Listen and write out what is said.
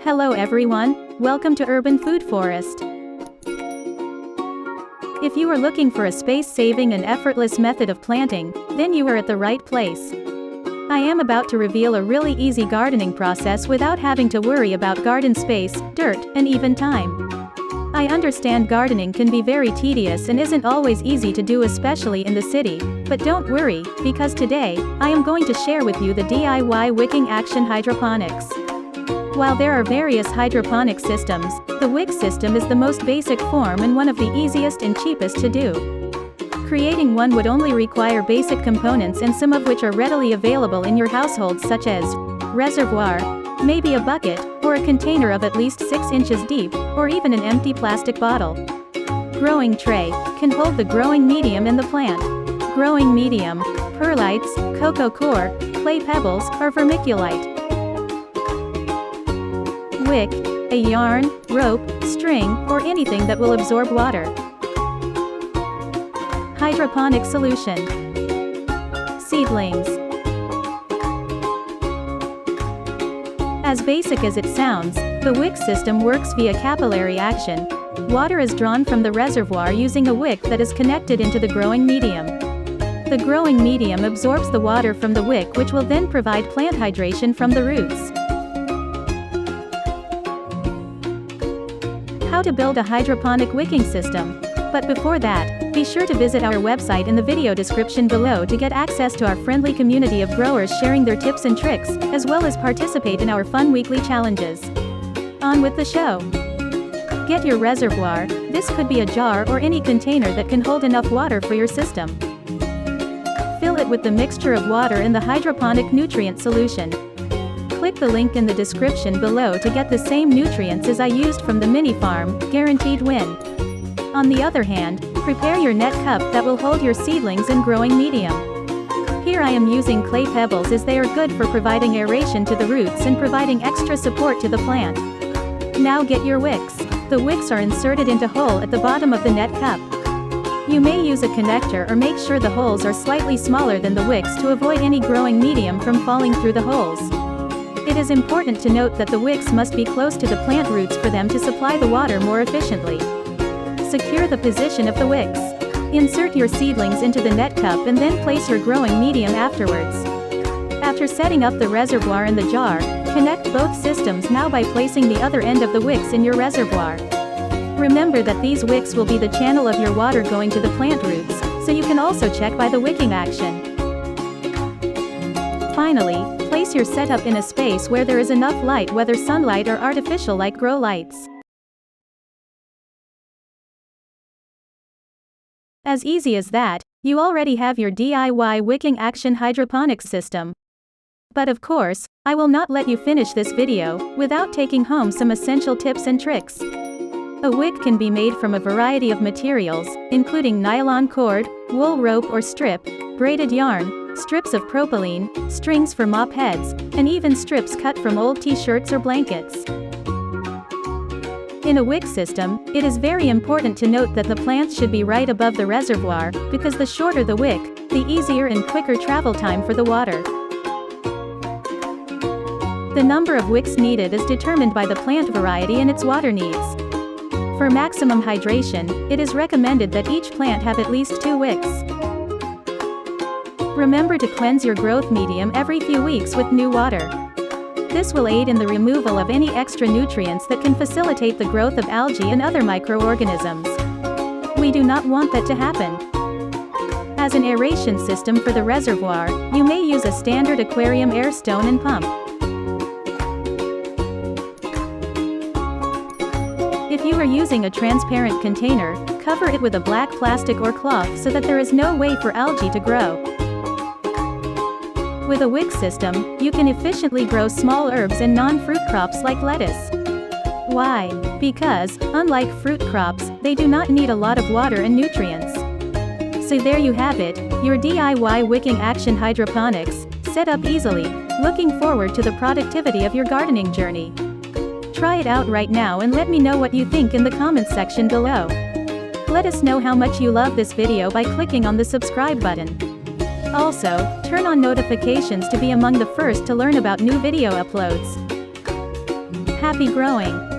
Hello everyone, welcome to Urban Food Forest. If you are looking for a space-saving and effortless method of planting, then you are at the right place. I am about to reveal a really easy gardening process without having to worry about garden space, dirt, and even time. I understand gardening can be very tedious and isn't always easy to do, especially in the city, but don't worry, because today, I am going to share with you the DIY Wicking Action Hydroponics. While there are various hydroponic systems, the Wick system is the most basic form and one of the easiest and cheapest to do. Creating one would only require basic components, and some of which are readily available in your household, such as reservoir, maybe a bucket, or a container of at least 6 inches deep, or even an empty plastic bottle. Growing tray can hold the growing medium and the plant. Growing medium, perlites, cocoa coir, clay pebbles, or vermiculite. Wick, a yarn, rope, string, or anything that will absorb water. Hydroponic solution. Seedlings. As basic as it sounds, the Wick system works via capillary action. Water is drawn from the reservoir using a wick that is connected into the growing medium. The growing medium absorbs the water from the wick, which will then provide plant hydration from the roots. How to build a hydroponic wicking system. But before that, be sure to visit our website in the video description below to get access to our friendly community of growers sharing their tips and tricks, as well as participate in our fun weekly challenges. On with the show. Get your reservoir. This could be a jar or any container that can hold enough water for your system. Fill it with the mixture of water and the hydroponic nutrient solution. Click the link in the description below to get the same nutrients as I used from the mini farm, guaranteed win. On the other hand, prepare your net cup that will hold your seedlings and growing medium. Here I am using clay pebbles as they are good for providing aeration to the roots and providing extra support to the plant. Now get your wicks. The wicks are inserted into hole at the bottom of the net cup. You may use a connector or make sure the holes are slightly smaller than the wicks to avoid any growing medium from falling through the holes. It is important to note that the wicks must be close to the plant roots for them to supply the water more efficiently. Secure the position of the wicks. Insert your seedlings into the net cup and then place your growing medium afterwards. After setting up the reservoir and the jar, connect both systems now by placing the other end of the wicks in your reservoir. Remember that these wicks will be the channel of your water going to the plant roots, so you can also check by the wicking action. Finally, place your setup in a space where there is enough light, whether sunlight or artificial like grow lights. As easy as that, you already have your DIY Wicking Action Hydroponics system. But of course, I will not let you finish this video without taking home some essential tips and tricks. A wick can be made from a variety of materials, including nylon cord, wool rope or strip, braided yarn, strips of propylene, strings for mop heads, and even strips cut from old t-shirts or blankets. In a wick system, it is very important to note that the plants should be right above the reservoir, because the shorter the wick, the easier and quicker travel time for the water. The number of wicks needed is determined by the plant variety and its water needs. For maximum hydration, it is recommended that each plant have at least 2 wicks. Remember to cleanse your growth medium every few weeks with new water. This will aid in the removal of any extra nutrients that can facilitate the growth of algae and other microorganisms. We do not want that to happen. As an aeration system for the reservoir, you may use a standard aquarium air stone and pump. If you are using a transparent container, cover it with a black plastic or cloth so that there is no way for algae to grow. With a wick system, you can efficiently grow small herbs and non-fruit crops like lettuce. Why? Because, unlike fruit crops, they do not need a lot of water and nutrients. So there you have it, your DIY Wicking Action Hydroponics, set up easily. Looking forward to the productivity of your gardening journey. Try it out right now and let me know what you think in the comments section below. Let us know how much you love this video by clicking on the subscribe button. Also, turn on notifications to be among the first to learn about new video uploads. Happy growing!